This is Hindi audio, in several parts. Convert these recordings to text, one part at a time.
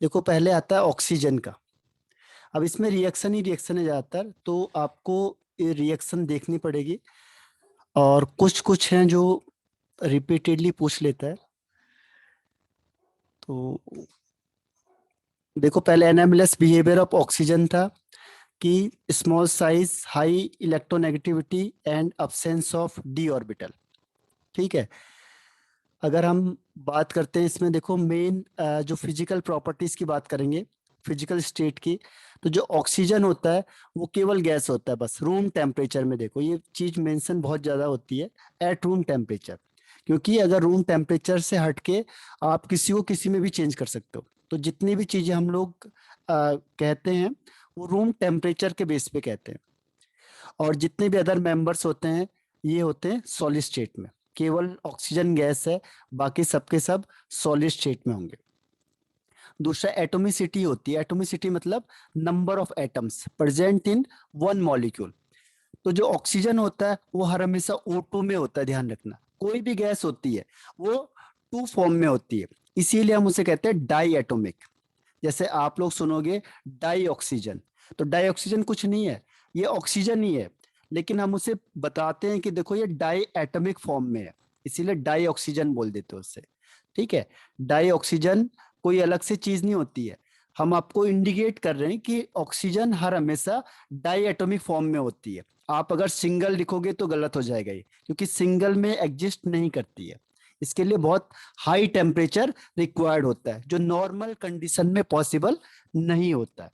देखो पहले आता है ऑक्सीजन का। अब इसमें रिएक्शन ही रिएक्शन है ज्यादातर, तो आपको ये रिएक्शन देखनी पड़ेगी। और कुछ कुछ हैं जो रिपीटेडली पूछ लेता है। तो देखो पहले एनामिलस बिहेवियर ऑफ ऑक्सीजन था कि small size, high electronegativity and absence of D orbital. ठीक है। अगर हम बात करते हैं इसमें, देखो मेन जो फिजिकल प्रॉपर्टीज की बात करेंगे, फिजिकल स्टेट की, तो जो ऑक्सीजन होता है वो केवल गैस होता है बस रूम टेम्परेचर में। देखो ये चीज मेंशन बहुत ज्यादा होती है, एट रूम टेम्परेचर। क्योंकि अगर रूम टेम्परेचर से हटके आप किसी को किसी में भी चेंज कर सकते हो। तो जितनी भी चीजें हम लोग कहते हैं वो रूम टेम्परेचर के बेस पे कहते हैं। और जितने भी अदर मेंबर्स होते हैं ये होते हैं सॉलिड स्टेट में। केवल ऑक्सीजन गैस है, बाकी सबके सब सॉलिड स्टेट में होंगे। दूसरा एटोमिसिटी होती है। एटोमिसिटी मतलब number of atoms present in one molecule. तो जो ऑक्सीजन होता है वो हर हमेशा O2 में होता है, ध्यान रखना। कोई भी गैस होती है वो टू फॉर्म में होती है, इसीलिए हम उसे कहते हैं डाई एटोमिक। जैसे आप लोग सुनोगे डाई ऑक्सीजन, तो डाई ऑक्सीजन कुछ नहीं है, ये ऑक्सीजन ही है, लेकिन हम उसे बताते हैं कि देखो ये डाई एटॉमिक फॉर्म में है, इसीलिए डाई ऑक्सीजन बोल देते हैं उससे। ठीक है। डाई ऑक्सीजन कोई अलग से चीज नहीं होती है। हम आपको इंडिकेट कर रहे हैं कि ऑक्सीजन हर हमेशा डाई एटॉमिक फॉर्म में होती है। आप अगर सिंगल लिखोगे तो गलत हो जाएगा ये, क्योंकि सिंगल में एग्जिस्ट नहीं करती है। इसके लिए बहुत हाई टेम्परेचर रिक्वायर्ड होता है, जो नॉर्मल कंडीशन में पॉसिबल नहीं होता है।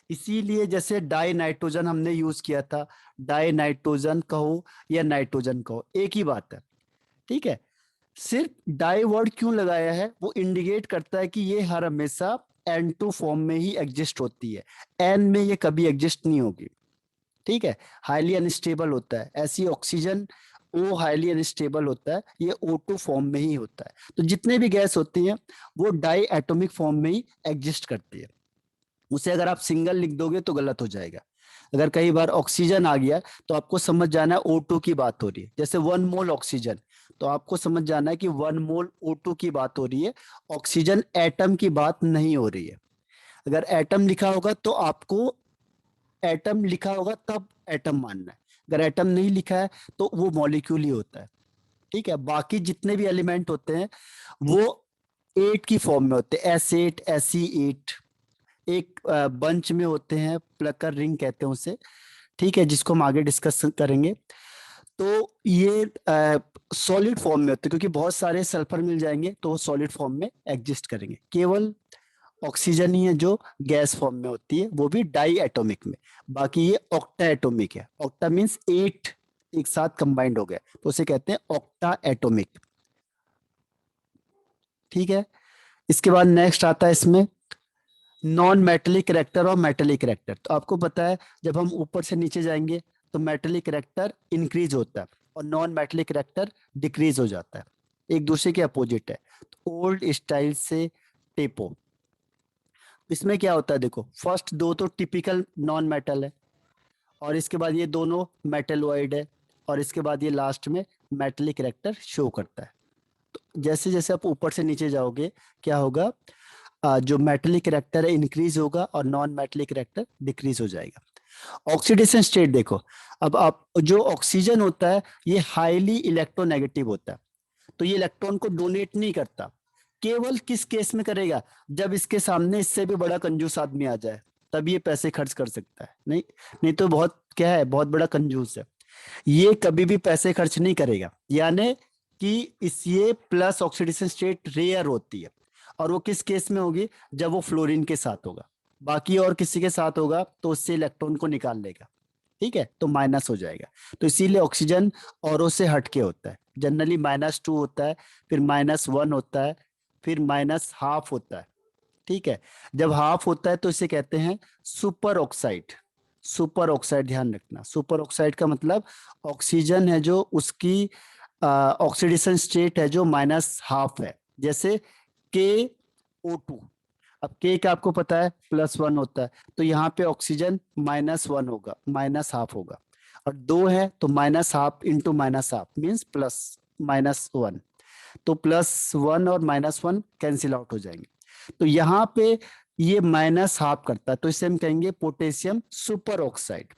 इसीलिए जैसे डाई नाइट्रोजन हमने यूज किया था, डाई नाइट्रोजन कहो या नाइट्रोजन कहो एक ही बात है। ठीक है। सिर्फ डाई वर्ड क्यों लगाया है, वो इंडिकेट करता है कि ये हर हमेशा N2 फॉर्म में ही एग्जिस्ट होती है, N में ये कभी एग्जिस्ट नहीं होगी। ठीक है। हाईली अनस्टेबल होता है, ऐसी ऑक्सीजन वो हाईली अनस्टेबल होता है, ये O2 फॉर्म में ही होता है। तो जितने भी गैस होती हैं वो डाई एटॉमिक फॉर्म में ही एग्जिस्ट करती है। उसे अगर आप सिंगल लिख दोगे तो गलत हो जाएगा। अगर कई बार ऑक्सीजन आ गया तो आपको समझ जाना है O2 की बात हो रही है। जैसे 1 मोल ऑक्सीजन, तो आपको समझ जाना है कि 1 मोल O2 की बात हो रही है, ऑक्सीजन एटम की बात नहीं हो रही है। अगर एटम लिखा होगा तो आपको एटम लिखा होगा तब एटम मानना है। अगर एटम नहीं लिखा है तो वो मॉलिक्यूल ही होता है। ठीक है। बाकी जितने भी एलिमेंट होते हैं वो एट की फॉर्म में होते हैं, S8 Se8, एक बंच में होते हैं, प्लकर रिंग कहते हैं उसे। ठीक है, जिसको हम आगे डिस्कस करेंगे। तो ये सॉलिड फॉर्म में होते हैं, क्योंकि बहुत सारे सल्फर मिल जाएंगे तो वो सॉलिड फॉर्म में एग्जिस्ट करेंगे। केवल ऑक्सीजन ही है जो गैस फॉर्म में होती है, वो भी डाई एटॉमिक में। बाकी ये ऑक्टा एटॉमिक है। ऑक्टा मीन्स 8 एक साथ कंबाइंड हो गए, तो उसे कहते हैं ऑक्टा एटॉमिक। ठीक है। इसके बाद नेक्स्ट आता है इसमें नॉन मेटेलिक करेक्टर और मेटेलिक करेक्टर। तो आपको पता है जब हम ऊपर से नीचे जाएंगे तो मेटेलिक करेक्टर इंक्रीज होता है और नॉन मेटेलिक करेक्टर डिक्रीज हो जाता है, एक दूसरे के अपोजिट है। तो ओल्ड स्टाइल से टेपो, इसमें क्या होता है, देखो फर्स्ट दो तो टिपिकल नॉन मेटल है, और इसके बाद ये दोनों मेटलॉइड है, और इसके बाद ये लास्ट में मेटेलिक करेक्टर शो करता है। तो जैसे जैसे आप ऊपर से नीचे जाओगे क्या होगा, जो मेटेलिक करेक्टर है इंक्रीज होगा और नॉन मेटेलिक करेक्टर डिक्रीज हो जाएगा। ऑक्सीडेशन स्टेट देखो, अब आप जो ऑक्सीजन होता है ये हाईली इलेक्ट्रोनेगेटिव होता है, तो ये इलेक्ट्रॉन को डोनेट नहीं करता। केवल किस केस में करेगा, जब इसके सामने इससे भी बड़ा कंजूस आदमी आ जाए, तब ये पैसे खर्च कर सकता है। नहीं, नहीं तो बहुत क्या है, बहुत बड़ा कंजूस है, ये कभी भी पैसे खर्च नहीं करेगा। यानी कि इस ये प्लस ऑक्सीडेशन स्टेट रेयर होती है, और वो किस केस में होगी, जब वो फ्लोरीन के साथ होगा। बाकी और किसी के साथ होगा तो उससे इलेक्ट्रॉन को निकाल लेगा। ठीक है, तो माइनस हो जाएगा। तो इसीलिए ऑक्सीजन औरों से हटके होता है। जनरली -2 होता है, फिर -1 होता है, फिर -12 होता है। ठीक है। जब हाफ होता है तो इसे कहते हैं सुपर ऑक्साइड। सुपर ऑक्साइड, ध्यान रखना, सुपर ऑक्साइड का मतलब ऑक्सीजन है जो उसकी ऑक्सीडेशन स्टेट है जो -12 है। जैसे KO2, अब के का आपको पता है +1 होता है, तो यहाँ पे ऑक्सीजन -1 होगा, -12 होगा। और दो है तो -12 इंटू -12 मीन्स +-1, तो +1 और -1 कैंसिल आउट हो जाएंगे। तो यहाँ पे ये माइनस हाफ करता है, तो इसे हम कहेंगे पोटेशियम सुपर ऑक्साइड।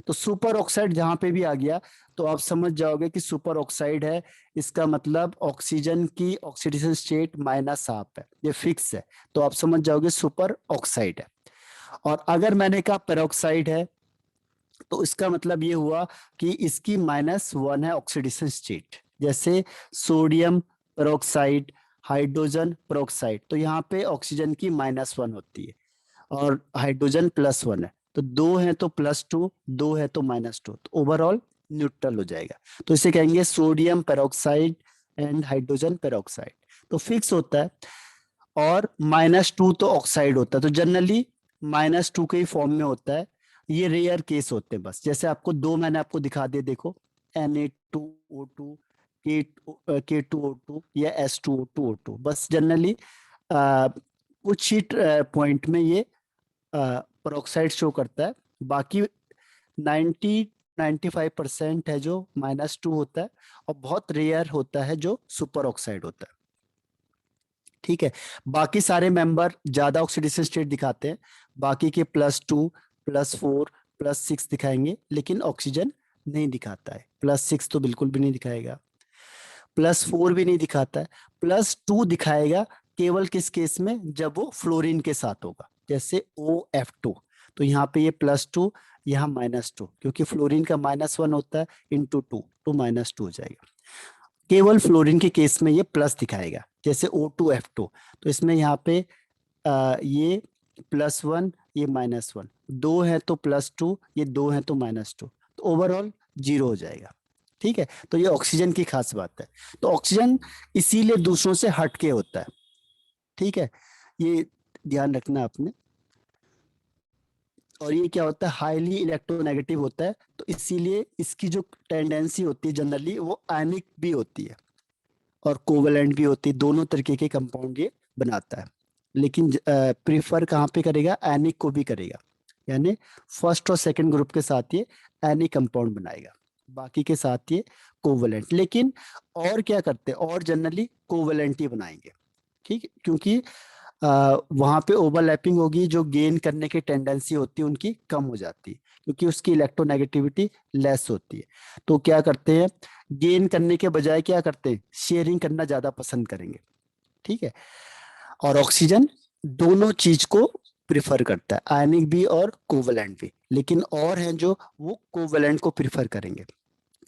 तो सुपर ऑक्साइड जहां पे भी आ गया तो आप समझ जाओगे कि सुपर ऑक्साइड है, इसका मतलब ऑक्सीजन की ऑक्सीडेशन स्टेट माइनस हाफ है, ये फिक्स है, तो आप समझ जाओगे सुपर ऑक्साइड है। और अगर मैंने कहा पेरोक्साइड है तो इसका मतलब ये हुआ कि इसकी -1 है ऑक्सीडेशन स्टेट, जैसे सोडियम पेरोक्साइड, हाइड्रोजन पेरोक्साइड, तो यहाँ पे ऑक्सीजन की -1 होती है और हाइड्रोजन +1 है, तो दो है तो +2, दो है तो -2, तो ओवरऑल न्यूट्रल हो जाएगा। तो इसे कहेंगे sodium peroxide and hydrogen peroxide, तो फिक्स होता है। और -2 तो ऑक्साइड होता है, तो जनरली -2 के ही फॉर्म में होता है, ये रेयर केस होते हैं बस। जैसे आपको दो मैंने आपको दिखा दिए, देखो Na2O2, K2O2 या S2O2O2, बस जनरली कुछ ही पॉइंट में ये पेरोक्साइड शो करता है, बाकी 90-95% है जो -2 होता है, और बहुत रेयर होता है जो सुपर ऑक्साइड होता है। ठीक है, बाकी सारे मेंबर ज्यादा ऑक्सीडेशन स्टेट दिखाते हैं, बाकी के +2, +4, +6 दिखाएंगे, लेकिन ऑक्सीजन नहीं दिखाता है। +6 तो बिल्कुल भी नहीं दिखाएगा, +4 भी नहीं दिखाता है, +2 दिखाएगा केवल किस केस में, जब वो फ्लोरीन के साथ होगा, जैसे OF2, तो यहाँ पे ये +2, यहाँ -2, क्योंकि फ्लोरीन का -1 होता है, × 2 तो -2 हो जाएगा। केवल फ्लोरीन के केस में ये प्लस दिखाएगा, जैसे O2F2, तो इसमें यहाँ पे ये +1, ये -1, दो है तो +2, ये दो है तो -2, तो ओवरऑल 0 हो जाएगा। ठीक है, तो ये ऑक्सीजन की खास बात है। तो ऑक्सीजन इसीलिए दूसरों से हटके होता है। ठीक है, ये ध्यान रखना आपने। और ये क्या होता है, हाईली इलेक्ट्रोनेगेटिव होता है, तो इसीलिए इसकी जो टेंडेंसी होती है जनरली वो आयनिक भी होती है और कोवेलेंट भी होती है, दोनों तरीके के कंपाउंड ये बनाता है। लेकिन प्रीफर कहाँ पे करेगा, एनिक को भी करेगा, यानी फर्स्ट और सेकंड ग्रुप के साथ ये एनिक कंपाउंड बनाएगा, बाकी के साथ ये कोवेलेंट। लेकिन और क्या करते हैं, और जनरली कोवेलेंट ही बनाएंगे। ठीक है, क्योंकि वहां पे ओवरलैपिंग होगी, जो गेन करने की टेंडेंसी होती है उनकी कम हो जाती है, क्योंकि उसकी इलेक्ट्रोनेगेटिविटी लेस होती है। तो क्या करते हैं, गेन करने के बजाय क्या करते हैं, शेयरिंग करना ज्यादा पसंद करेंगे। ठीक है, और ऑक्सीजन दोनों चीज को प्रिफर करता है, आयनिक भी और कोवेलेंट भी, लेकिन और हैं जो वो कोवेलेंट को प्रिफर करेंगे।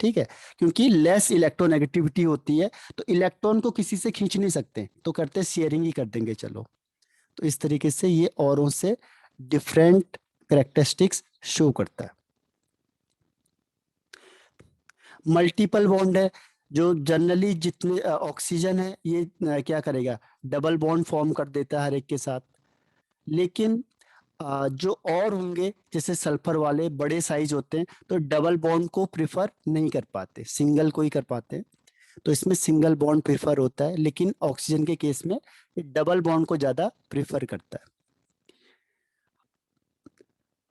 ठीक है, क्योंकि लेस इलेक्ट्रोनेगेटिविटी होती है, तो इलेक्ट्रॉन को किसी से खींच नहीं सकते, तो करते शेयरिंग ही कर देंगे चलो। तो इस तरीके से ये औरों से डिफरेंट करेक्टरिस्टिक्स शो करता है। मल्टीपल बॉन्ड है, जो जनरली जितने ऑक्सीजन है ये क्या करेगा, डबल बॉन्ड फॉर्म कर देता है हर एक के साथ। लेकिन जो और होंगे जैसे सल्फर वाले बड़े साइज होते हैं, तो डबल बॉन्ड को प्रिफर नहीं कर पाते, सिंगल को ही कर पाते हैं। तो इसमें सिंगल बॉन्ड प्रिफर होता है, लेकिन ऑक्सीजन के केस में ये डबल बॉन्ड को ज्यादा प्रिफर करता है।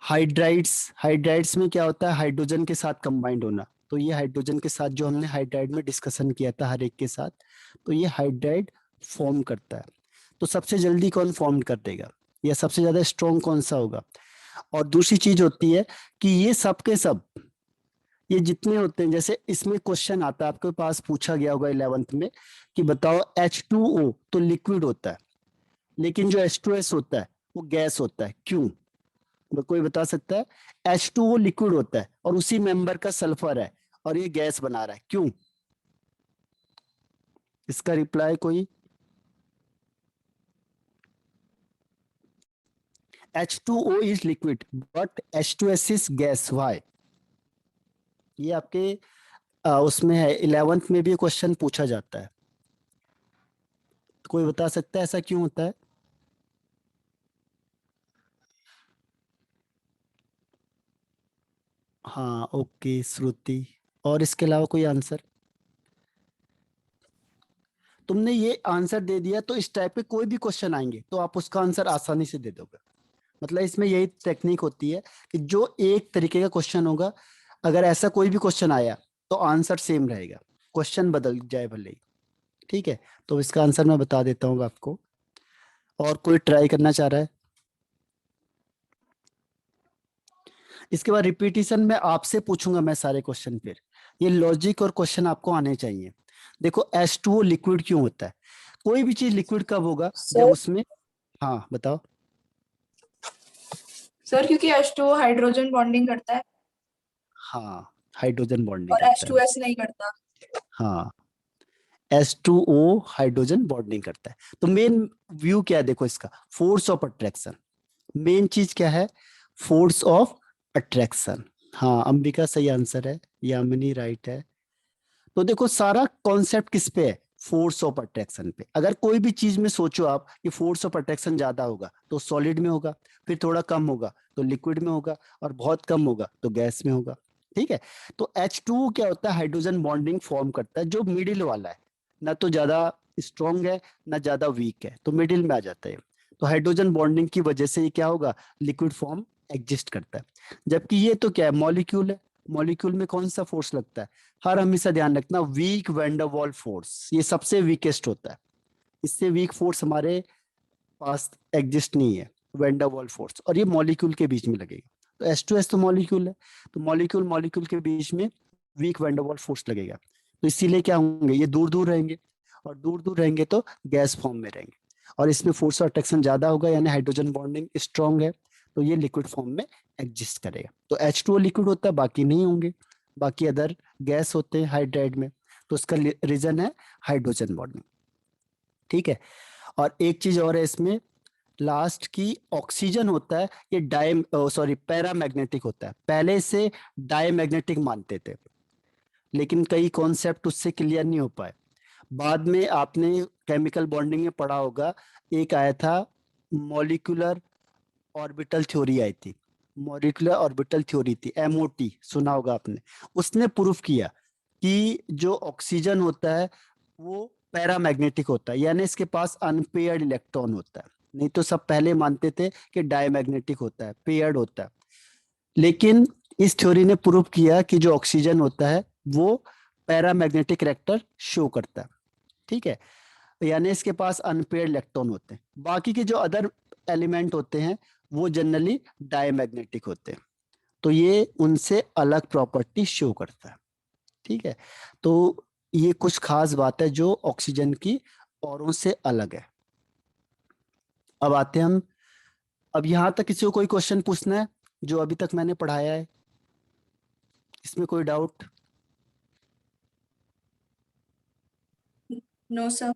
हाइड्राइड्स, हाइड्राइड्स में क्या होता है, हाइड्रोजन के साथ कंबाइंड होना, तो ये हाइड्रोजन के साथ जो हमने हाइड्राइड में डिस्कशन किया था हर एक के साथ, तो ये हाइड्राइड फॉर्म करता है। तो सबसे जल्दी कौन फॉर्म कर देगा, या सबसे ज्यादा स्ट्रॉन्ग कौन सा होगा। और दूसरी चीज होती है कि ये सब के सब, ये जितने होते हैं, जैसे इसमें क्वेश्चन आता है आपके पास, पूछा गया होगा 11th में कि बताओ H2O तो लिक्विड होता है, लेकिन जो H2S होता है वो गैस होता है, क्यों, कोई बता सकता है। H2O लिक्विड होता है और उसी मेंबर का सल्फर है, और ये गैस बना रहा है, क्यों, इसका रिप्लाई कोई। H2O is liquid but H2S is gas, why. ये आपके उसमें है, 11th में भी क्वेश्चन पूछा जाता है, तो कोई बता सकता है ऐसा क्यों होता है। हाँ ओके श्रुति, और इसके अलावा कोई आंसर। तुमने ये आंसर दे दिया, तो इस टाइप के कोई भी क्वेश्चन आएंगे तो आप उसका आंसर आसानी से दे दोगे। मतलब इसमें यही टेक्निक होती है कि जो एक तरीके का क्वेश्चन होगा, अगर ऐसा कोई भी क्वेश्चन आया तो आंसर सेम रहेगा, क्वेश्चन बदल जाए भले ही। ठीक है, तो इसका आंसर मैं बता देता हूँ आपको, और कोई ट्राई करना चाह रहा है। इसके बाद रिपीटिशन में आपसे पूछूंगा मैं सारे क्वेश्चन, फिर ये लॉजिक और क्वेश्चन आपको आने चाहिए। देखो H2O लिक्विड क्यों होता है? कोई भी चीज लिक्विड कब होगा? जब सर उसमें, हाँ बताओ। सर क्योंकि H2O हाइड्रोजन बॉन्डिंग करता है हाँ, हाइड्रोजन बॉन्डिंग और करता है। H2S नहीं करता। हाँ, H2O हाइड्रोजन बॉन्डिंग करता है। तो मेन व्यू क्या है देखो इसका, फोर्स ऑफ अट्रैक्शन। मेन चीज क्या है? Force of attraction. हाँ, अंबिका सही आंसर है, यामिनी राइट है। तो देखो सारा कॉन्सेप्ट किस पे है? फोर्स ऑफ अट्रैक्शन पे। अगर कोई भी चीज में सोचो आप कि फोर्स ऑफ अट्रैक्शन ज्यादा होगा तो सॉलिड में होगा, फिर थोड़ा कम होगा तो लिक्विड में होगा, और बहुत कम होगा तो गैस में होगा। ठीक है। तो H2O क्या होता है? हाइड्रोजन बॉन्डिंग फॉर्म करता है, जो मिडिल वाला है, ना तो ज्यादा स्ट्रॉन्ग है ना ज्यादा वीक है, तो मिडिल में आ जाता है। तो हाइड्रोजन बॉन्डिंग की वजह से ये क्या होगा? लिक्विड फॉर्म एग्जिस्ट करता है। जबकि ये तो क्या है? मॉलिक्यूल है। मॉलिक्यूल में कौन सा फोर्स लगता है? हर हमेशा ध्यान रखना, वीक वैंडरवॉल फोर्स, ये सबसे वीकेस्ट होता है। इससे वीक फोर्स हमारे पास एग्जिस्ट नहीं है, वैंडरवॉल फोर्स, और ये मॉलिक्यूल के बीच में लगेगा। तो H2S तो मॉलिक्यूल है, तो मॉलिक्यूल मॉलिक्यूल के बीच में वीक वैंडरवॉल फोर्स लगेगा। तो इसीलिए क्या होंगे? ये दूर दूर रहेंगे, और दूर दूर रहेंगे तो गैस फॉर्म में रहेंगे, और इसमें फोर्स ऑफ अट्रैक्शन ज्यादा होगा, यानी हाइड्रोजन बॉन्डिंग स्ट्रॉन्ग है, तो ये लिक्विड फॉर्म में एग्जिस्ट करेगा। तो H2O लिक्विड होता है, बाकी नहीं होंगे। बाकी अदर गैस होते हैं हाइड्राइड में, तो उसका रीजन है हाइड्रोजन बॉन्डिंग। ठीक है। और एक चीज और है इसमें, लास्ट की ऑक्सीजन होता है, ये पैरामैग्नेटिक होता है। पहले से डायमैग्नेटिक मानते थे, लेकिन कई कॉन्सेप्ट उससे क्लियर नहीं हो पाए। बाद में आपने केमिकल बॉन्डिंग में पढ़ा होगा, एक आया था मॉलिक्यूलर ऑर्बिटल थ्योरी आई थी। मॉलिक्यूलर ऑर्बिटल थ्योरी थी, MOT, सुना होगा आपने। उसने प्रूफ किया कि जो ऑक्सीजन होता है वो पैरामैग्नेटिक होता है, यानी इसके पास अनपेयर्ड इलेक्ट्रॉन होता है। नहीं तो सब पहले मानते थे कि डायमैग्नेटिक होता है, पेयर्ड होता है। लेकिन इस थ्योरी ने प्रूव किया कि जो ऑक्सीजन होता है वो पैरामैग्नेटिक कैरेक्टर शो करता है। ठीक है। यानी इसके पास अनपेयर्ड इलेक्ट्रॉन होते हैं। बाकी के जो अदर एलिमेंट होते हैं वो जनरली डायमैग्नेटिक होते हैं, तो ये उनसे अलग प्रॉपर्टी शो करता है। ठीक है। तो ये कुछ खास बात है जो ऑक्सीजन की औरों से अलग है। अब आते हैं हम, अब यहां तक किसी को कोई क्वेश्चन पूछना है जो अभी तक मैंने पढ़ाया है? इसमें कोई डाउट? No sir.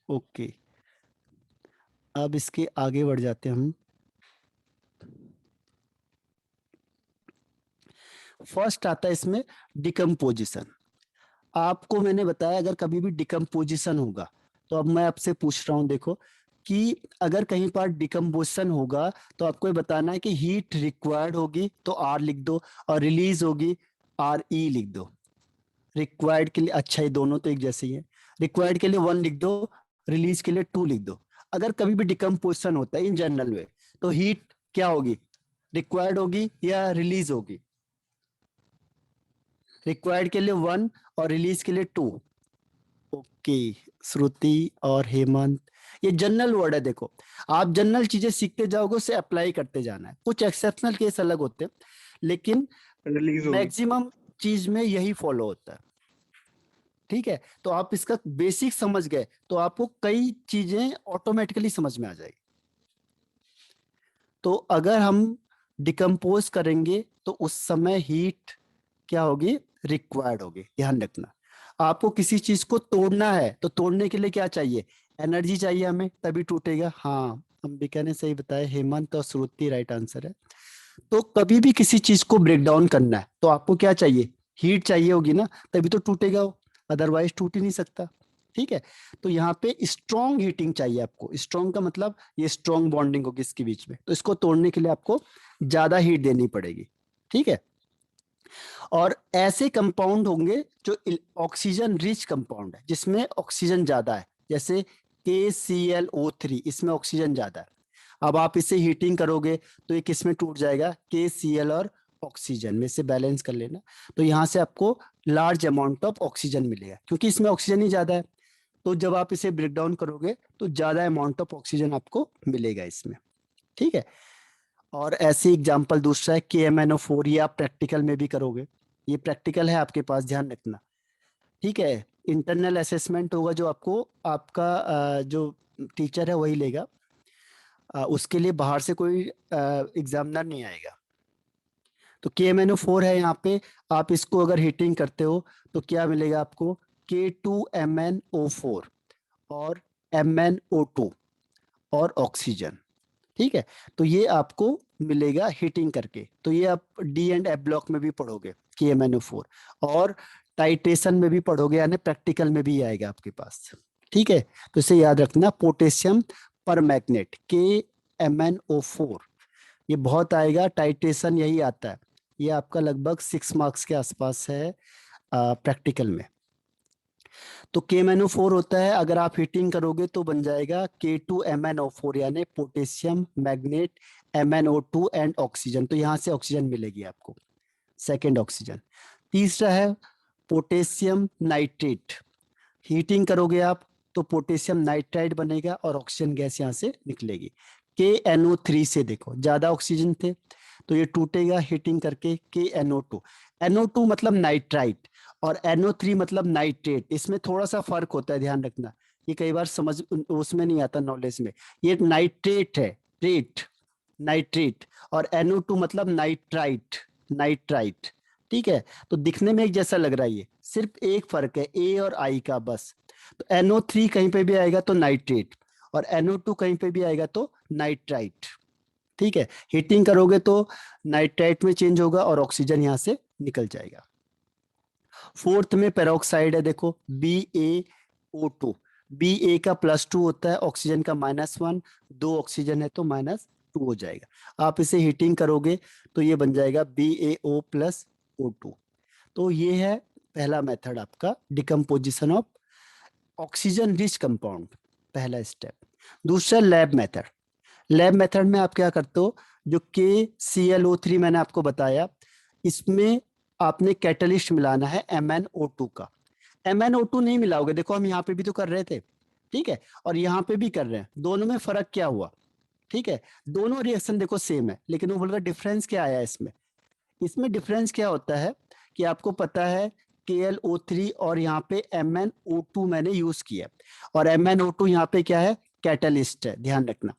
ओके। अब इसके आगे बढ़ जाते हैं हम। फर्स्ट आता है इसमें डिकम्पोजिशन। आपको मैंने बताया अगर कभी भी डिकम्पोजिशन होगा, तो अब मैं आपसे पूछ रहा हूं, देखो कि अगर कहीं पर डिकम्पोजिशन होगा तो आपको ये बताना है कि हीट रिक्वायर्ड होगी तो R लिख दो, और रिलीज होगी RE लिख दो। रिक्वायर्ड के लिए, अच्छा ये दोनों तो एक जैसे ही है, रिक्वायर्ड के लिए 1 लिख दो, रिलीज के लिए 2 लिख दो। अगर कभी भी डिकम्पोजिशन होता है इन जनरल वे, तो हीट क्या होगी? रिक्वायर्ड होगी या रिलीज होगी? रिक्वायर्ड के लिए 1 और रिलीज के लिए 2। ओके, श्रुति और हेमंत, ये जनरल वर्ड है। देखो, आप जनरल चीजें सीखते जाओगे, उसे अप्लाई करते जाना है। कुछ एक्सेप्शनल केस अलग होते हैं, लेकिन रिलीज होगी। मैक्सिमम चीज में यही फॉलो होता है। ठीक है। तो आप इसका बेसिक समझ गए तो आपको कई चीजें ऑटोमेटिकली समझ में आ जाएगी। तो अगर हम डिकम्पोज करेंगे तो उस समय हीट क्या होगी? रिक्वायर्ड होगी, ध्यान रखना। आपको किसी चीज को तोड़ना है तो तोड़ने के लिए क्या चाहिए? एनर्जी चाहिए हमें, तभी टूटेगा। हाँ, अंबिका ने सही बताया, हेमंत और श्रुति राइट आंसर है। तो कभी भी किसी चीज को ब्रेक डाउन करना है तो आपको क्या चाहिए? हीट चाहिए होगी ना, तभी तो टूटेगा वो, अदरवाइज टूट ही नहीं सकता। ठीक है। तो यहाँ पे स्ट्रॉन्ग हीटिंग चाहिए आपको। स्ट्रॉन्ग का मतलब ये स्ट्रॉन्ग बॉन्डिंग होगी इसके बीच में, तो इसको तोड़ने के लिए आपको ज्यादा हीट देनी पड़ेगी। ठीक है। और ऐसे कंपाउंड होंगे जो ऑक्सीजन रिच कंपाउंड है, जिसमें ऑक्सीजन ज्यादा है, जैसे KClO3, इसमें ऑक्सीजन ज्यादा है। अब आप इसे हीटिंग करोगे तो ये किस में टूट जाएगा? KCl और ऑक्सीजन में से बैलेंस कर लेना। तो यहाँ से आपको लार्ज अमाउंट ऑफ ऑक्सीजन मिलेगा, क्योंकि इसमें ऑक्सीजन ही ज्यादा है। तो जब आप इसे ब्रेक डाउन करोगे तो ज्यादा अमाउंट ऑफ ऑक्सीजन आपको मिलेगा इसमें। ठीक है। और ऐसे एग्जाम्पल दूसरा है KMnO4, ये आप प्रैक्टिकल में भी करोगे, ये प्रैक्टिकल है आपके पास, ध्यान रखना। ठीक है, इंटरनल असेसमेंट होगा जो आपको आपका जो टीचर है वही लेगा, उसके लिए बाहर से कोई एग्जामिनर नहीं आएगा। तो KMnO4 है यहाँ पे, आप इसको अगर हीटिंग करते हो तो क्या मिलेगा आपको, K2MnO4 और MnO2 और ऑक्सीजन। ठीक है, तो ये आपको मिलेगा हीटिंग करके। तो ये आप D&F ब्लॉक में भी पढ़ोगे KMnO4, और टाइट्रेशन में भी पढ़ोगे, यानी प्रैक्टिकल में भी आएगा आपके पास। ठीक है, तो इसे याद रखना, पोटेशियम पर मैग्नेट KMnO4, ये बहुत आएगा, टाइट्रेशन यही आता है, ये आपका लगभग 6 मार्क्स के आसपास है प्रैक्टिकल में। तो KMnO4 होता है, अगर आप हीटिंग करोगे तो बन जाएगा K2MnO4, यानी potassium magnet MnO2 and oxygen. तो यहाँ से ऑक्सीजन मिलेगी आपको, सेकेंड ऑक्सीजन। तीसरा है पोटेशियम नाइट्रेट, हीटिंग करोगे आप तो पोटेशियम नाइट्राइड बनेगा और ऑक्सीजन गैस यहाँ से निकलेगी। KNO3 से देखो, ज्यादा ऑक्सीजन थे तो ये टूटेगा हीटिंग करके, KNO2। NO2 मतलब नाइट्राइट और NO3 मतलब नाइट्रेट, इसमें थोड़ा सा फर्क होता है, ध्यान रखना, ये कई बार समझ उसमें नहीं आता नॉलेज में। ये नाइट्रेट है, ट्रेट, नाइट्रेट, और NO2 मतलब नाइट्राइट, नाइट्राइट। ठीक है, तो दिखने में एक जैसा लग रहा है, ये सिर्फ एक फर्क है A और I का बस। तो NO3 कहीं पे भी आएगा तो नाइट्रेट, और NO2 कहीं पे भी आएगा तो नाइट्राइट। ठीक है, हीटिंग करोगे तो नाइट्राइट में चेंज होगा और ऑक्सीजन यहां से निकल जाएगा। फोर्थ में पेरोक्साइड है, देखो BaO2, Ba का +2 होता है, ऑक्सीजन का -1, 2 ऑक्सीजन है तो -2 हो जाएगा। आप इसे हीटिंग करोगे तो ये बन जाएगा BaO + O2। तो ये है पहला मेथड आपका, decomposition of oxygen rich compound, पहला स्टेप। दूसरा लैब मेथड, लैब मेथड में आप क्या करते हो, जो KClO3 मैंने आपको बताया, इसमें आपने कैटलिस्ट मिलाना है MnO2 का। MnO2 नहीं मिलाओगे, देखो हम यहाँ पे भी तो कर रहे थे, ठीक है, और यहाँ पे भी कर रहे हैं, दोनों में फर्क क्या हुआ। ठीक है, दोनों रिएक्शन देखो सेम है, लेकिन वो बोल रहा डिफरेंस क्या आया इसमें। इसमें डिफरेंस क्या होता है कि आपको पता है KlO3 और यहाँ पे MnO2 मैंने यूज किया, और MnO2 यहाँ पे क्या है, कैटलिस्ट है, ध्यान रखना।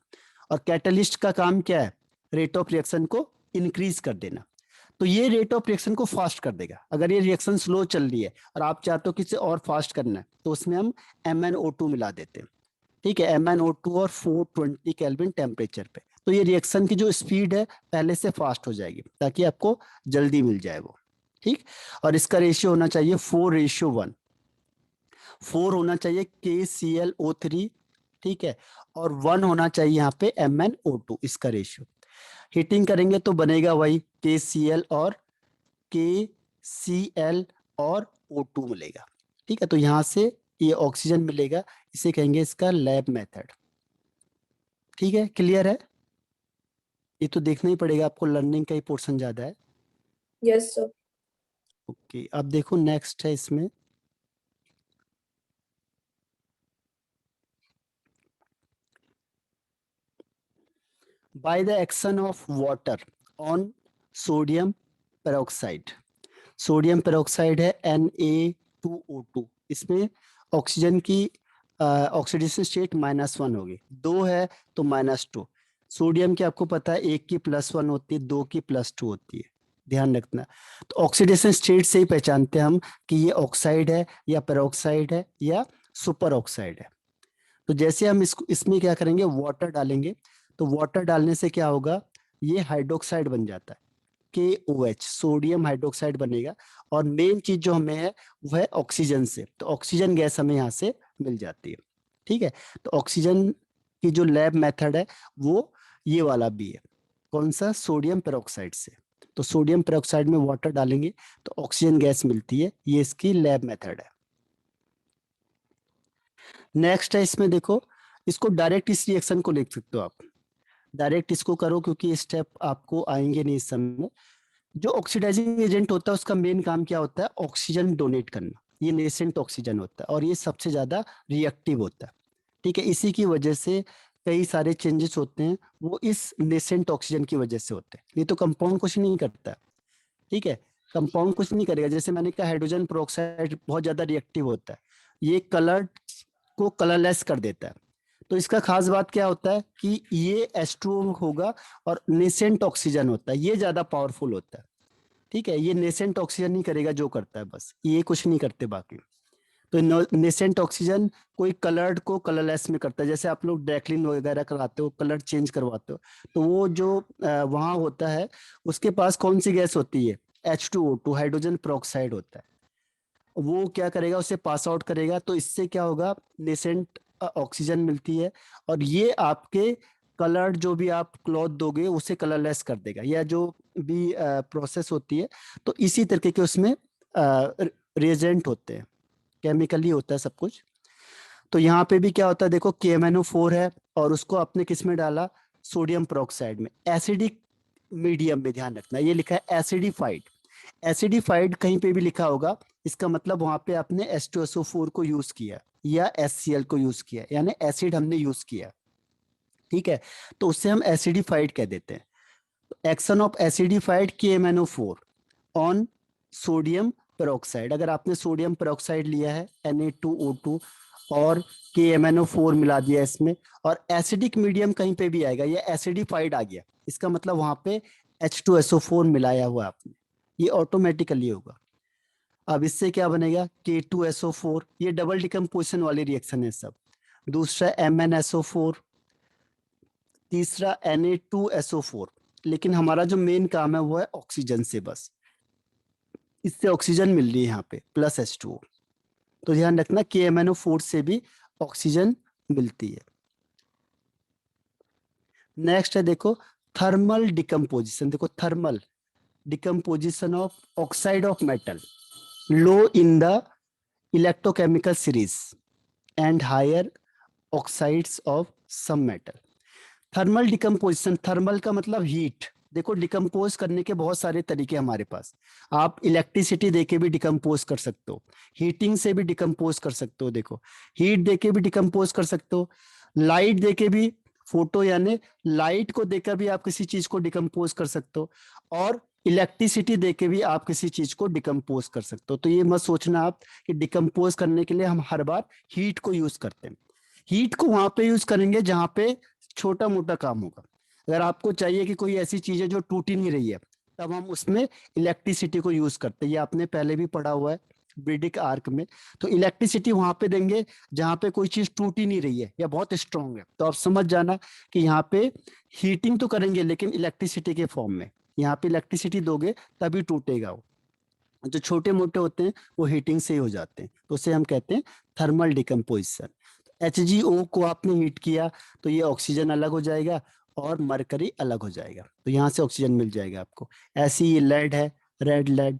और कैटलिस्ट का काम क्या है, रेट ऑफ रिएक्शन को इंक्रीज कर देना। तो ये रेट ऑफ रिएक्शन को फास्ट कर देगा। अगर ये रिएक्शन स्लो चल रही है और आप चाहते हो कि इसे और फास्ट करना है, तो उसमें हम MnO2 मिला देते हैं। ठीक है, MnO2 और 420 केल्विन टेम्परेचर पे, तो ये रिएक्शन की जो स्पीड है पहले से फास्ट हो जाएगी, ताकि आपको जल्दी मिल जाए वो। ठीक, और इसका रेशियो होना चाहिए 4:1, 4 होना चाहिए KClO3, ठीक है, और 1 होना चाहिए यहाँ पे MnO2, इसका रेशियो। हीटिंग करेंगे तो बनेगा वही KCl और KCl और O2 मिलेगा। ठीक है, तो यहाँ से ये ऑक्सीजन मिलेगा, इसे कहेंगे इसका लैब मेथड। ठीक है, क्लियर है, ये तो देखना ही पड़ेगा आपको, लर्निंग का ही पोर्शन ज्यादा है। Yes sir. ओके, अब देखो नेक्स्ट है इसमें, by the action of water on sodium peroxide. Sodium peroxide है Na2O2, इसमें ऑक्सीजन की ऑक्सीडेशन स्टेट -1 होगी, 2 है तो -2। सोडियम की आपको पता है, 1 की +1 होती है, 2 की +2 होती है, ध्यान रखना। तो ऑक्सीडेशन स्टेट से ही पहचानते हैं हम कि ये ऑक्साइड है या पेरोक्साइड है या सुपर ऑक्साइड है। तो जैसे हम इसको इसमें क्या करेंगे, वाटर डालेंगे, तो वाटर डालने से क्या होगा, ये हाइड्रोक्साइड बन जाता है, KOH, सोडियम हाइड्रोक्साइड बनेगा। और मेन चीज जो हमें है वो है ऑक्सीजन से, तो ऑक्सीजन गैस हमें यहाँ से मिल जाती है। ठीक है, तो ऑक्सीजन की जो लैब मेथड है वो ये वाला भी है, कौन सा, सोडियम पेरोक्साइड से। तो सोडियम पेरोक्साइड में वाटर डालेंगे तो ऑक्सीजन गैस मिलती है, ये इसकी लैब मेथड है। नेक्स्ट है इसमें देखो, इसको डायरेक्ट इस रिएक्शन को लिख सकते हो आप, डायरेक्ट इसको करो, क्योंकि स्टेप आपको आएंगे नहीं इस समय। जो ऑक्सीडाइजिंग एजेंट होता है उसका मेन काम क्या होता है, ऑक्सीजन डोनेट करना, ये नेसेंट ऑक्सीजन होता है और ये सबसे ज्यादा रिएक्टिव होता है। ठीक है, इसी की वजह से कई सारे चेंजेस होते हैं वो इस नेसेंट ऑक्सीजन की वजह से होते हैं, नहीं तो कंपाउंड कुछ नहीं करता। ठीक है, कंपाउंड कुछ नहीं करेगा। जैसे मैंने कहा हाइड्रोजन पेरोक्साइड बहुत ज्यादा रिएक्टिव होता है, ये कलर को कलरलेस कर देता है। तो इसका खास बात क्या होता है कि ये H2O होगा और नेसेंट ऑक्सीजन होता है, ये ज्यादा पावरफुल होता है। ठीक है, ये नेसेंट ऑक्सीजन ही करेगा जो करता है, बस ये कुछ नहीं करते बाकी। तो नेसेंट ऑक्सीजन कोई कलर्ड को कलरलेस में करता है। जैसे आप लोग ड्रैक्लिन वगैरह कराते हो, कलर चेंज करवाते हो, तो वो जो वहां होता है उसके पास कौन सी गैस होती है, H2O2, हाइड्रोजन पेरोक्साइड होता है। वो क्या करेगा, उसे पास आउट करेगा, तो इससे क्या होगा, नेसेंट ऑक्सीजन मिलती है, और ये आपके कलर जो भी आप क्लॉथ दोगे उसे कलरलेस कर देगा, या जो भी प्रोसेस होती है। तो इसी तरीके के उसमें रिएजेंट होते हैं, केमिकली होता है सब कुछ। तो यहाँ पे भी क्या होता है, देखो KMnO4 है और उसको आपने किस में डाला, सोडियम पेरोक्साइड में, एसिडिक मीडियम में। ध्यान रखना ये लिखा है एसिडिफाइड। एसिडिफाइड कहीं पे भी लिखा होगा, इसका मतलब वहां पे आपने H2SO4 को यूज किया या HCl को यूज किया, यानी एसिड हमने यूज किया। ठीक है, तो उससे हम एसिडिफाइड कह देते हैं। Action of acidified KMnO4 on sodium peroxide. अगर आपने सोडियम पेरोक्साइड लिया है Na2O2 और KMnO4 मिला दिया इसमें, और एसिडिक मीडियम कहीं पे भी आएगा, या एसिडिफाइड आ गया, इसका मतलब वहां पे H2SO4 मिलाया हुआ आपने, ये ऑटोमेटिकली होगा। अब इससे क्या बनेगा, K2SO4, ये डबल डिकम्पोजिशन वाली रिएक्शन है सब। दूसरा MnSO4, तीसरा Na2SO4। लेकिन हमारा जो मेन काम है वो है ऑक्सीजन से, बस इससे ऑक्सीजन मिल रही है यहाँ पे प्लस H2O। तो ध्यान रखना KMnO4 से भी ऑक्सीजन मिलती है। नेक्स्ट है देखो थर्मल डिकम्पोजिशन। देखो thermal decomposition of oxide of metal low in the electrochemical series and higher oxides of some metal. Thermal decomposition, thermal का मतलब हीट। देखो डिकम्पोज करने के बहुत सारे तरीके हमारे पास। आप इलेक्ट्रिसिटी देके भी डिकम्पोज कर सकते हो, हीटिंग से भी डिकम्पोज कर सकते हो, देखो हीट देके भी डिकम्पोज कर सकते हो, लाइट देके भी, फोटो यानी लाइट को देकर भी आप किसी चीज को डिकम्पोज कर सकते हो, और इलेक्ट्रिसिटी देके भी आप किसी चीज को डिकम्पोज कर सकते हो। तो ये मत सोचना आप कि डिकम्पोज करने के लिए हम हर बार हीट को यूज करते हैं। हीट को वहां पे यूज करेंगे जहां पे छोटा मोटा काम होगा। अगर आपको चाहिए कि कोई ऐसी चीज है जो टूट ही नहीं रही है, तब हम उसमें इलेक्ट्रिसिटी को यूज करते हैं। ये आपने पहले भी पढ़ा हुआ है ब्रीडिक आर्क में। तो इलेक्ट्रिसिटी वहां पे देंगे जहां पे कोई चीज टूट ही नहीं रही है या बहुत स्ट्रांग है, तो आप समझ जाना कि यहाँ पे हीटिंग तो करेंगे लेकिन इलेक्ट्रिसिटी के फॉर्म में। यहाँ पे इलेक्ट्रिसिटी दोगे तभी टूटेगा वो। जो छोटे मोटे होते हैं वो हीटिंग से ही हो जाते हैं, तो उसे हम कहते हैं थर्मल डिकम्पोजिशन। HgO को आपने हीट किया तो ये ऑक्सीजन अलग हो जाएगा और मरकरी अलग हो जाएगा, तो यहाँ से ऑक्सीजन मिल जाएगा आपको। ऐसी ये लेड है, रेड लेड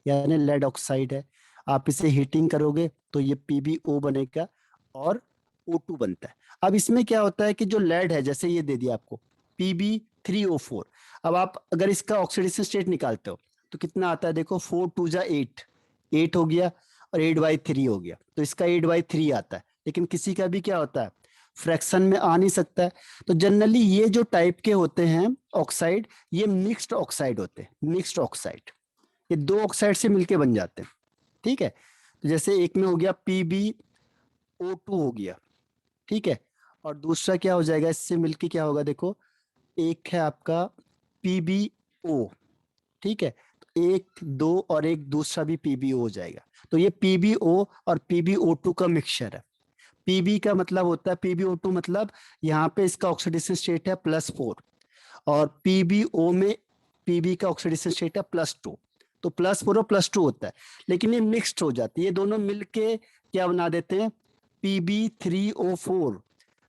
यानी लेड ऑक्साइड है, आप इसे हीटिंग करोगे तो ये PbO बनेगा और O2 बनता है। अब इसमें क्या होता है कि जो लेड है, जैसे ये दे दिया आपको Pb3O4, अब आप अगर इसका ऑक्सीडेशन स्टेट निकालते हो तो कितना आता है, देखो 4 2 जा 8, 8 हो गया और 8/3 हो गया, तो इसका 8/3 आता है। लेकिन किसी का भी क्या होता है, फ्रैक्शन में आ नहीं सकता है। तो जनरली ये जो टाइप के होते हैं ऑक्साइड, ये मिक्स्ड ऑक्साइड होते हैं, मिक्स्ड ऑक्साइड, ये दो ऑक्साइड से मिलके बन जाते हैं। ठीक है, तो जैसे एक में हो गया PbO2 हो गया, ठीक है, और दूसरा क्या हो जाएगा इससे मिलके, क्या होगा देखो, एक है आपका PbO, ठीक है, तो एक दो और एक दूसरा भी PbO हो जाएगा। तो ये PbO और PbO2 का मिक्सचर है। Pb का मतलब होता है, PbO2 मतलब यहाँ पे इसका ऑक्सीडेशन स्टेट है +4, और PbO में Pb का ऑक्सीडेशन स्टेट है +2, तो +4 और +2 होता है। लेकिन ये मिक्स्ड हो जाती है, ये दोनों मिलके क्या बना देते हैं, Pb3O4।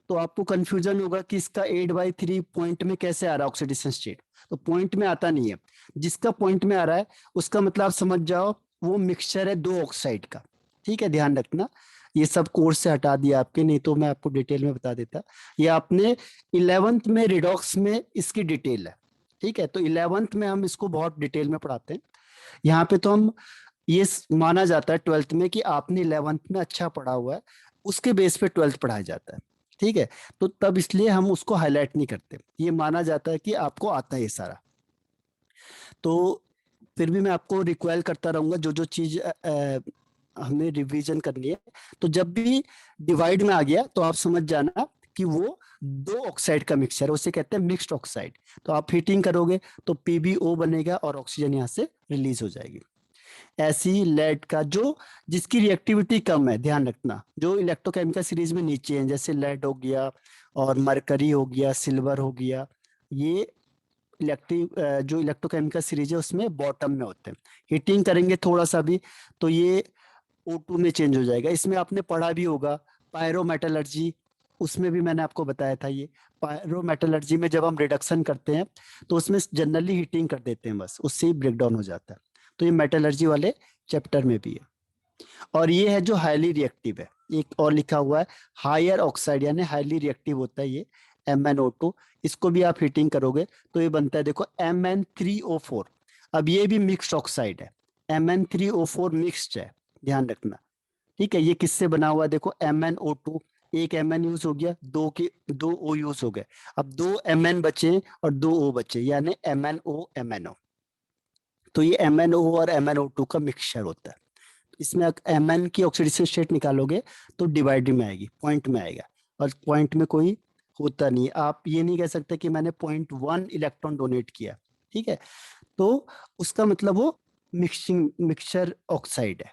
तो आपको कंफ्यूजन होगा कि इसका 8/3 पॉइंट में कैसे आ रहा है ऑक्सीडेशन स्टेट, तो पॉइंट में आता नहीं है। जिसका पॉइंट में आ रहा है उसका मतलब आप समझ जाओ वो मिक्सचर है दो ऑक्साइड का। ठीक है, ध्यान रखना, ये सब कोर्स से हटा दिया आपके, नहीं तो मैं आपको डिटेल में बता देता। ये आपने 11th में रिडॉक्स में इसकी डिटेल है। ठीक है, तो 11th में हम इसको बहुत डिटेल में पढ़ाते हैं। यहाँ पे तो हम ये माना जाता है 12th में कि आपने 11th में अच्छा पढ़ा हुआ है, उसके बेस पे 12th पढ़ाया जाता है। ठीक है, तो तब इसलिए हम उसको हाईलाइट नहीं करते, ये माना जाता है कि आपको आता है ये सारा। तो फिर भी मैं आपको रिक्वेल करता रहूंगा जो जो चीज हमें रिवीजन करनी है। तो जब भी डिवाइड में आ गया तो आप समझ जाना कि वो दो ऑक्साइड का मिक्सचर है, उसे कहते हैं मिक्स्ड ऑक्साइड। तो आप हीटिंग करोगे तो PbO बनेगा और ऑक्सीजन यहाँ से रिलीज हो जाएगी। ऐसी लेड का जो जिसकी रिएक्टिविटी कम है, ध्यान रखना, जो इलेक्ट्रोकेमिकल सीरीज में नीचे है, जैसे लेड हो गया और मरकरी हो गया, सिल्वर हो गया, ये जो इलेक्ट्रोकेमिकल सीरीज है उसमें बॉटम में होते हैं। हीटिंग करेंगे थोड़ा सा भी तो ये O2 में चेंज हो जाएगा। इसमें आपने पढ़ा भी होगा पायरोमेटलर्जी, उसमें भी मैंने आपको बताया था ये। पायरोमेटलर्जी में जब हम रिडक्शन करते हैं तो उसमें जनरली हीटिंग कर देते हैं, बस उससे ही ब्रेक डाउन हो जाता है। तो ये मेटलर्जी वाले चैप्टर में भी है। और ये है जो हाईली रिएक्टिव है, एक और लिखा हुआ है हायर ऑक्साइड, यानी हाईली रिएक्टिव होता है ये MnO2। इसको भी आप हीटिंग करोगे तो ये बनता है देखो Mn3O4। अब ये भी मिक्स्ड ऑक्साइड है, Mn3O4 मिक्स्ड है, ध्यान रखना। ठीक है, ये किससे बना हुआ है देखो MnO2, एक Mn यूज हो गया, दो O यूज हो गए, अब दो Mn बचे और दो O बचे, यानी MnO तो ये MnO और MnO2 का मिक्सचर होता है। इसमें Mn की ऑक्सीडेशन स्टेट निकालोगे तो डिवाइड में आएगी, पॉइंट में आएगा, और पॉइंट में कोई होता नहीं। आप ये नहीं कह सकते कि मैंने 0.1 इलेक्ट्रॉन डोनेट किया। ठीक है, तो उसका मतलब वो मिक्सचर ऑक्साइड है।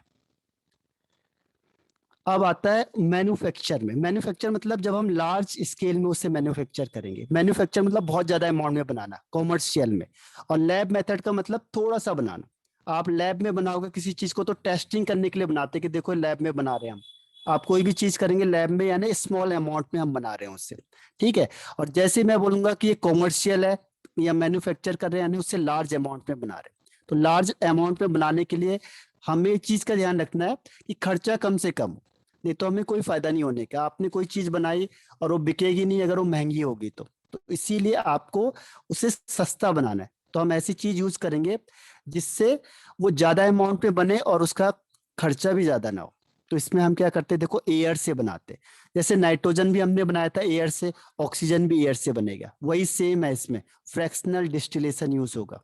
अब आता है मैन्युफैक्चर में। मैन्युफैक्चर मतलब जब हम लार्ज स्केल में उसे मैन्युफैक्चर करेंगे। मैन्युफैक्चर मतलब बहुत ज्यादा अमाउंट में बनाना, कॉमर्शियल में। और लैब मेथड का मतलब थोड़ा सा बनाना। आप लैब में बनाओगे किसी चीज को तो टेस्टिंग करने के लिए बनाते हैं कि देखो लैब में बना रहे हैं हम। आप कोई भी चीज करेंगे लैब में, यानी स्मॉल अमाउंट में हम बना रहे हैं उससे। ठीक है, और जैसे मैं बोलूंगा कि ये कॉमर्शियल है या मैन्युफैक्चर कर रहे हैं, यानी उससे लार्ज अमाउंट में बना रहे हैं। तो लार्ज अमाउंट में बनाने के लिए हमें एक चीज का ध्यान रखना है कि खर्चा कम से कम हो, नहीं तो हमें कोई फायदा नहीं होने का। आपने कोई चीज बनाई और वो बिकेगी नहीं अगर वो महंगी होगी तो इसीलिए आपको उसे सस्ता बनाना है। तो हम ऐसी चीज यूज करेंगे जिससे वो ज्यादा अमाउंट में बने और उसका खर्चा भी ज्यादा ना हो। तो इसमें हम क्या करते हैं देखो, एयर से बनाते हैं। जैसे नाइट्रोजन भी हमने बनाया था एयर से, ऑक्सीजन भी एयर से बनेगा, वही सेम है। इसमें फ्रैक्शनल डिस्टिलेशन यूज होगा।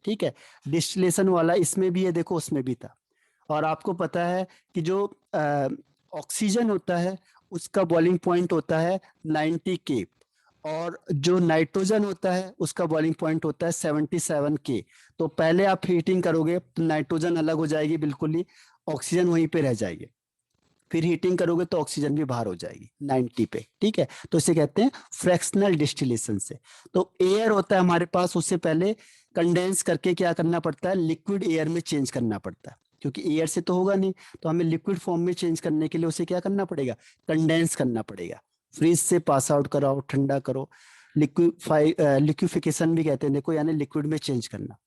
ठीक है, डिस्टिलेशन वाला इसमें भी है, देखो उसमें भी था। और आपको पता है कि जो ऑक्सीजन होता है उसका बॉइलिंग पॉइंट होता है 90 K, और जो नाइट्रोजन होता है उसका बॉइलिंग पॉइंट होता है 77 K। तो पहले आप हीटिंग करोगे तो नाइट्रोजन अलग हो जाएगी बिल्कुल ही, ऑक्सीजन वहीं पे रह जाएगी। फिर हीटिंग करोगे तो ऑक्सीजन भी बाहर हो जाएगी 90 पे। ठीक है, तो इसे कहते हैं फ्रैक्शनल डिस्टिलेशन से। तो एयर होता है हमारे पास, उससे पहले कंडेंस करके क्या करना पड़ता है, लिक्विड एयर में चेंज करना पड़ता है, क्योंकि एयर से तो होगा नहीं। तो हमें लिक्विड फॉर्म में चेंज करने के लिए उसे क्या करना पड़ेगा, कंडेंस करना पड़ेगा। फ्रीज से पास आउट कराओ, ठंडा करो, लिक्विफिकेशन भी कहते हैं देखो, यानी लिक्विड में चेंज करना।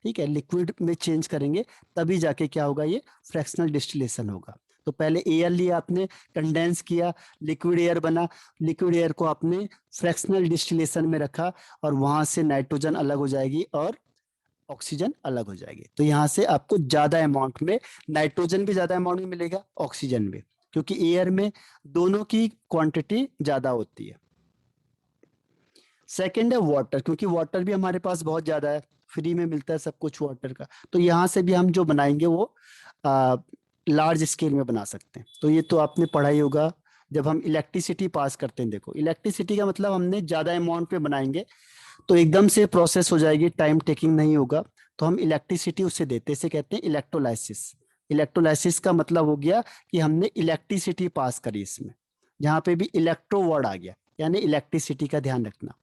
ठीक है, लिक्विड में चेंज करेंगे तभी जाके क्या होगा, ये फ्रैक्शनल डिस्टिलेशन होगा। तो पहले एयर लिया आपने, कंडेंस किया, लिक्विड एयर बना, लिक्विड एयर को आपने फ्रैक्शनल डिस्टिलेशन में रखा, और वहां से नाइट्रोजन अलग हो जाएगी और ऑक्सीजन अलग हो जाएगी। तो यहाँ से आपको ज्यादा अमाउंट में, नाइट्रोजन भी ज्यादा अमाउंट में मिलेगा, ऑक्सीजन भी, क्योंकि एयर में दोनों की क्वांटिटी ज्यादा होती है। सेकंड है वाटर, क्योंकि वाटर भी हमारे पास बहुत ज्यादा है, फ्री में मिलता है सब कुछ वाटर का। तो यहाँ से भी हम जो बनाएंगे वो लार्ज स्केल में बना सकते हैं। तो ये तो आपने पढ़ा ही होगा जब हम इलेक्ट्रिसिटी पास करते हैं। देखो इलेक्ट्रिसिटी का मतलब हमने ज्यादा अमाउंट में बनाएंगे तो एकदम से प्रोसेस हो जाएगी, टाइम टेकिंग नहीं होगा। तो हम इलेक्ट्रिसिटी उससे देते हैं, इसे कहते हैं इलेक्ट्रोलाइसिस। इलेक्ट्रोलाइसिस का मतलब हो गया कि हमने इलेक्ट्रिसिटी पास करी इसमें, जहाँ पे भी इलेक्ट्रो वर्ड आ गया, यानी इलेक्ट्रिसिटी का ध्यान रखना।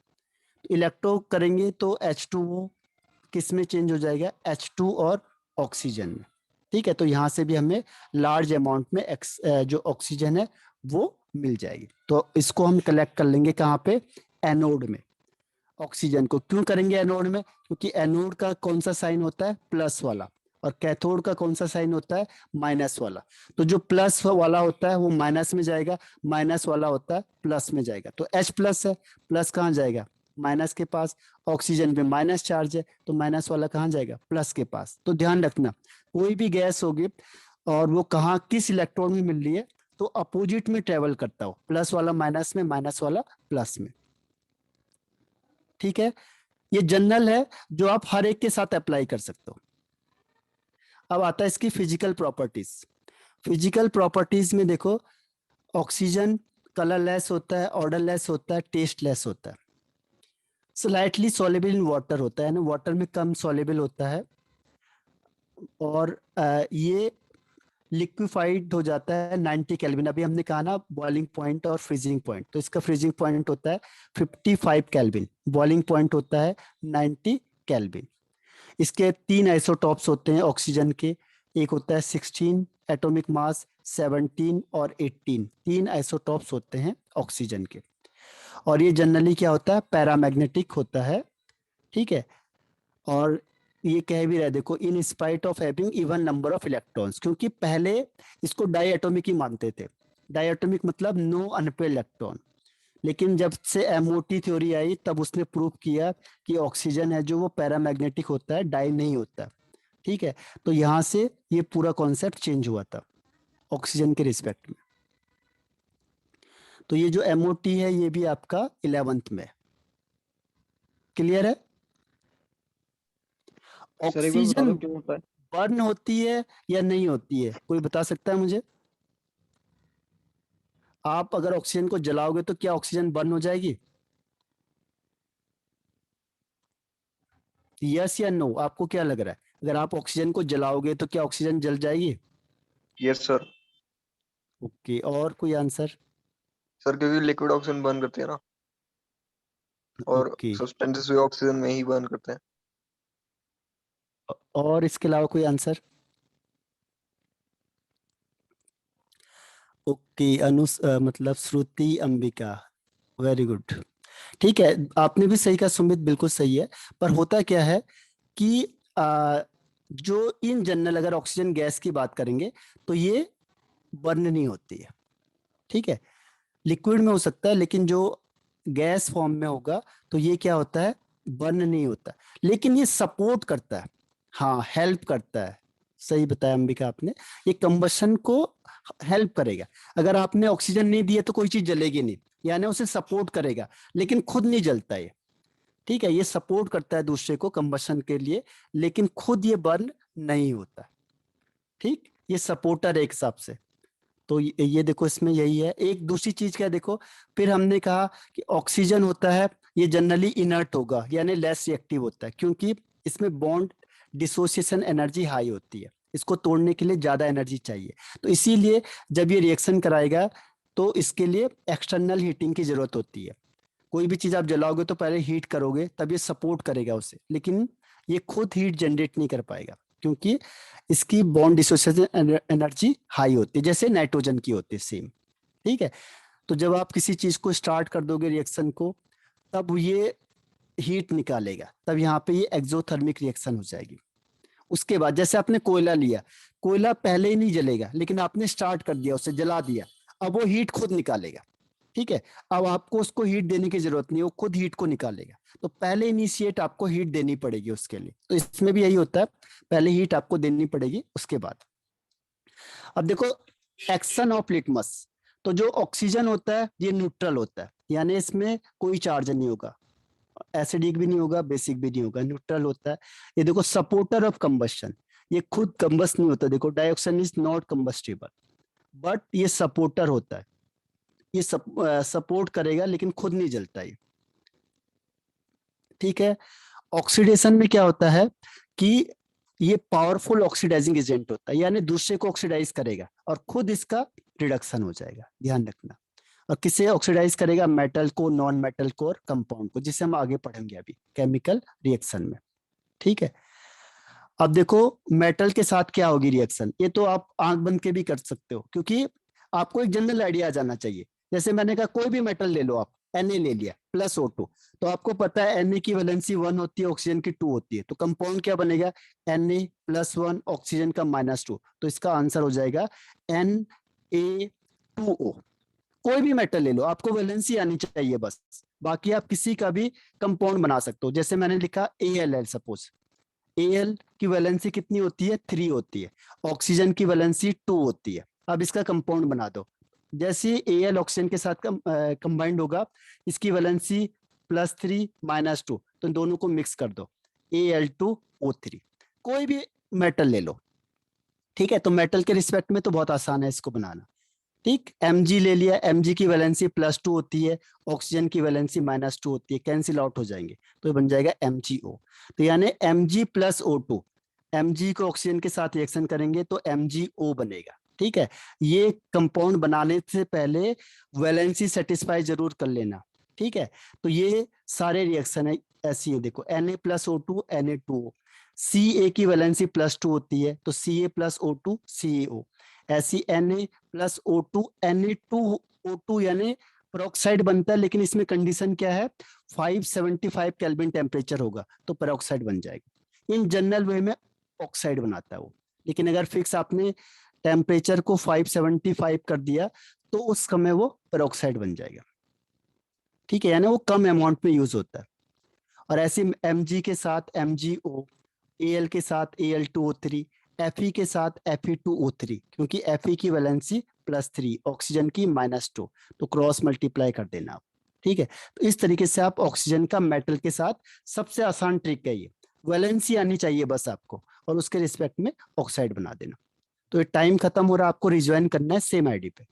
इलेक्ट्रो करेंगे तो H2O किस में चेंज हो जाएगा, H2 और ऑक्सीजन में। ठीक है, तो यहाँ से भी हमें लार्ज अमाउंट में जो ऑक्सीजन है वो मिल जाएगी। तो इसको हम कलेक्ट कर लेंगे कहाँ पे, एनोड में। ऑक्सीजन को क्यों करेंगे एनोड में, क्योंकि एनोड का कौन सा साइन होता है, प्लस वाला, और कैथोड का कौन सा साइन होता है, माइनस वाला। तो जो प्लस वाला होता है वो माइनस में जाएगा, माइनस वाला होता है प्लस में जाएगा। तो H प्लस है, प्लस कहाँ जाएगा, माइनस के पास। ऑक्सीजन पे माइनस चार्ज है तो माइनस वाला कहाँ जाएगा, प्लस के पास। तो ध्यान रखना, कोई भी गैस होगी और वो कहाँ किस इलेक्ट्रॉन में मिल रही है, तो अपोजिट में ट्रेवल करता हो, प्लस वाला माइनस में, माइनस वाला प्लस में। ठीक है, ये जनरल है जो आप हर एक के साथ अप्लाई कर सकते हो। अब आता है इसकी फिजिकल प्रॉपर्टीज। फिजिकल प्रॉपर्टीज में देखो, ऑक्सीजन कलरलेस होता है, ऑर्डरलेस होता है, टेस्टलेस होता है, स्लाइटली सॉल्युबल इन वाटर होता है ना, वाटर में कम सॉल्युबल होता है, और ये लिक्विफाइड हो जाता है 90 केल्विन। अभी हमने कहा ना बॉइलिंग पॉइंट और फ्रीजिंग पॉइंट, तो इसका फ्रीजिंग पॉइंट होता है 55 केल्विन, बॉइलिंग पॉइंट होता है 90 केल्विन। इसके 3 आइसोटॉप्स होते हैं ऑक्सीजन के, एक होता है 16 एटॉमिक मास, 17 और 18, 3 आइसोटॉप्स होते हैं ऑक्सीजन के। और ये जनरली क्या होता है, पैरामैग्नेटिक होता है। ठीक है, और ये कह भी रहे देखो, in spite of having even number of electrons, क्योंकि पहले इसको डाई एटॉमिक ही मानते थे। डाई एटॉमिक मतलब नो अनपेयर इलेक्ट्रॉन, लेकिन जब से एमओटी थ्योरी आई तब उसने प्रूव किया कि ऑक्सीजन है जो वो पैरामैग्नेटिक होता है, डाई नहीं होता। ठीक है, तो यहां से ये पूरा कॉन्सेप्ट चेंज हुआ था ऑक्सीजन के रिस्पेक्ट में। तो ये जो एमओटी है ये भी आपका 11th में। क्लियर है? सर एक बार बता ऑक्सीजन दो क्यों होता है? बर्न होती है या नहीं होती है, कोई बता सकता है मुझे? आप अगर ऑक्सीजन को जलाओगे तो क्या ऑक्सीजन बर्न हो जाएगी? यस या नो, आपको क्या लग रहा है? अगर आप ऑक्सीजन को जलाओगे तो क्या ऑक्सीजन जल जाएगी? Yes sir. ओके, और कोई आंसर? सर क्योंकि लिक्विड ऑक्सीजन बर्न करते हैं ना, और ओके, सब्सटेंसेस भी ऑक्सीजन में ही बर्न करते हैं। और इसके अलावा कोई आंसर? ओके, मतलब श्रुति अंबिका, वेरी गुड। ठीक है, आपने भी सही कहा सुमित, बिल्कुल सही है। पर होता क्या है कि जो इन जनरल अगर ऑक्सीजन गैस की बात करेंगे तो ये बर्न नहीं होती है। ठीक है, लिक्विड में हो सकता है, लेकिन जो गैस फॉर्म में होगा तो ये क्या होता है, बर्न नहीं होता, लेकिन ये सपोर्ट करता है। हाँ, हेल्प करता है, सही बताया अंबिका आपने, ये कंबशन को हेल्प करेगा। अगर आपने ऑक्सीजन नहीं दिया तो कोई चीज जलेगी नहीं, यानी उसे सपोर्ट करेगा, लेकिन खुद नहीं जलता ये। ठीक है, ये सपोर्ट करता है दूसरे को कंबशन के लिए, लेकिन खुद ये बर्न नहीं होता। ठीक, ये सपोर्टर है एक हिसाब से। तो ये देखो इसमें यही है। एक दूसरी चीज क्या देखो, फिर हमने कहा कि ऑक्सीजन होता है ये जनरली इनर्ट होगा, यानी लेस रिएक्टिव होता है, क्योंकि इसमें बॉन्ड डिसोसिएशन एनर्जी हाई होती है, इसको तोड़ने के लिए ज्यादा एनर्जी चाहिए। तो इसीलिए जब ये रिएक्शन कराएगा तो इसके लिए एक्सटर्नल हीटिंग की जरूरत होती है। कोई भी चीज आप जलाओगे तो पहले हीट करोगे, तब ये सपोर्ट करेगा उसे, लेकिन ये खुद हीट जनरेट नहीं कर पाएगा, क्योंकि इसकी बॉन्ड डिसोसिएशन एनर्जी हाई होती है, जैसे नाइट्रोजन की होती है सेम। ठीक है, तो जब आप किसी चीज को स्टार्ट कर दोगे रिएक्शन को, तब ये हीट निकालेगा, तब यहाँ पे ये एक्सोथर्मिक रिएक्शन हो जाएगी। उसके बाद जैसे आपने कोयला लिया, कोयला पहले ही नहीं जलेगा, लेकिन आपने स्टार्ट कर दिया, उसे जला दिया, अब वो हीट खुद निकालेगा। ठीक है, अब आपको उसको हीट देने की जरूरत नहीं है, वो खुद हीट को निकालेगा। तो पहले इनिशिएट आपको हीट देनी पड़ेगी उसके लिए। तो इसमें भी यही होता है, पहले हीट आपको देनी पड़ेगी, उसके बाद। अब देखो एक्शन ऑफ लिटमस, तो जो ऑक्सीजन होता है ये न्यूट्रल होता है, यानी इसमें कोई चार्ज नहीं होगा, एसिडिक भी नहीं होगा, बेसिक भी नहीं होगा, न्यूट्रल होता है। ये देखो सपोर्टर ऑफ कंबस्शन, ये खुद कंबस्ट नहीं होता। देखो dioxide is not combustible, but ये सपोर्टर होता है, ये सपोर्ट करेगा लेकिन खुद नहीं जलता ये। ठीक है, ऑक्सीडेशन में क्या होता है कि ये पावरफुल ऑक्सीडाइजिंग एजेंट होता है, यानी दूसरे को ऑक्सीडाइज करेगा और खुद इसका रिडक्शन हो जाएगा, ध्यान रखना। और किसे ऑक्सीडाइज करेगा? मेटल को, नॉन मेटल को और कंपाउंड को, जिसे हम आगे पढ़ेंगे अभी केमिकल रिएक्शन में। ठीक है, अब देखो मेटल के साथ क्या होगी रिएक्शन, ये तो आप आंख बंद के भी कर सकते हो, क्योंकि आपको एक जनरल आइडिया आ जाना चाहिए। जैसे मैंने कहा कोई भी मेटल ले लो आप, Na ले लिया प्लस O2, तो आपको पता है Na की वैलेंसी 1 होती है, ऑक्सीजन की 2 होती है, तो कंपाउंड क्या बनेगा? Na+1, ऑक्सीजन का -2, तो इसका आंसर हो जाएगा Na2O। कोई भी मेटल ले लो, आपको वैलेंसी आनी चाहिए बस, बाकी आप किसी का भी कंपाउंड बना सकते हो। जैसे मैंने लिखा Al, सपोज Al की वैलेंसी कितनी होती है? 3 होती है, ऑक्सीजन की वैलेंसी 2 होती है। अब इसका कंपाउंड बना दो, जैसे Al ऑक्सीजन के साथ कंबाइंड होगा, इसकी वैलेंसी +3 -2, तो दोनों को मिक्स कर दो, Al2O3। कोई भी मेटल ले लो, ठीक है। तो मेटल के रिस्पेक्ट में तो बहुत आसान है इसको बनाना, ठीक। Mg ले लिया, Mg की वैलेंसी +2 होती है, ऑक्सीजन की वैलेंसी -2 होती है, कैंसिल आउट हो जाएंगे, तो ये बन जाएगा MgO। तो यानी Mg + O2, Mg को ऑक्सीजन के साथ रिएक्शन करेंगे तो MgO बनेगा, ठीक है। ये कंपाउंड बनाने से पहले वैलेंसी सेटिस्फाई जरूर कर लेना, ठीक है। तो ये सारे रिएक्शन है ऐसी है, देखो Na + O2 Na2O, Ca की वैलेंसी +2 होती है तो Ca + O2 CaO, ऐसी Na + O2 Na2O2 यानी पेरोक्साइड बनता है, लेकिन इसमें कंडीशन क्या है, 575 केल्विन टेम्परेचर होगा तो पेरोक्साइड बन जाएगा। इन जनरल वे में ऑक्साइड बनाता है वो, लेकिन अगर फिक्स आपने टेम्परेचर को 575 कर दिया तो उस समय वो पेरोक्साइड बन जाएगा, ठीक है। यानी वो कम अमाउंट में यूज होता है। और ऐसे Mg के साथ MgO, Al के साथ Al2O3, Fe के साथ Fe2O3, क्योंकि Fe की वैलेंसी +3, ऑक्सीजन की -2, तो क्रॉस मल्टीप्लाई कर देना आप, ठीक है। तो इस तरीके से आप ऑक्सीजन का मेटल के साथ, सबसे आसान ट्रिक है ये, वैलेंसी आनी चाहिए बस आपको, और उसके रिस्पेक्ट में ऑक्साइड बना देना। तो ये टाइम खत्म हो रहा है, आपको रिज्वाइन करना है सेम आईडी पे।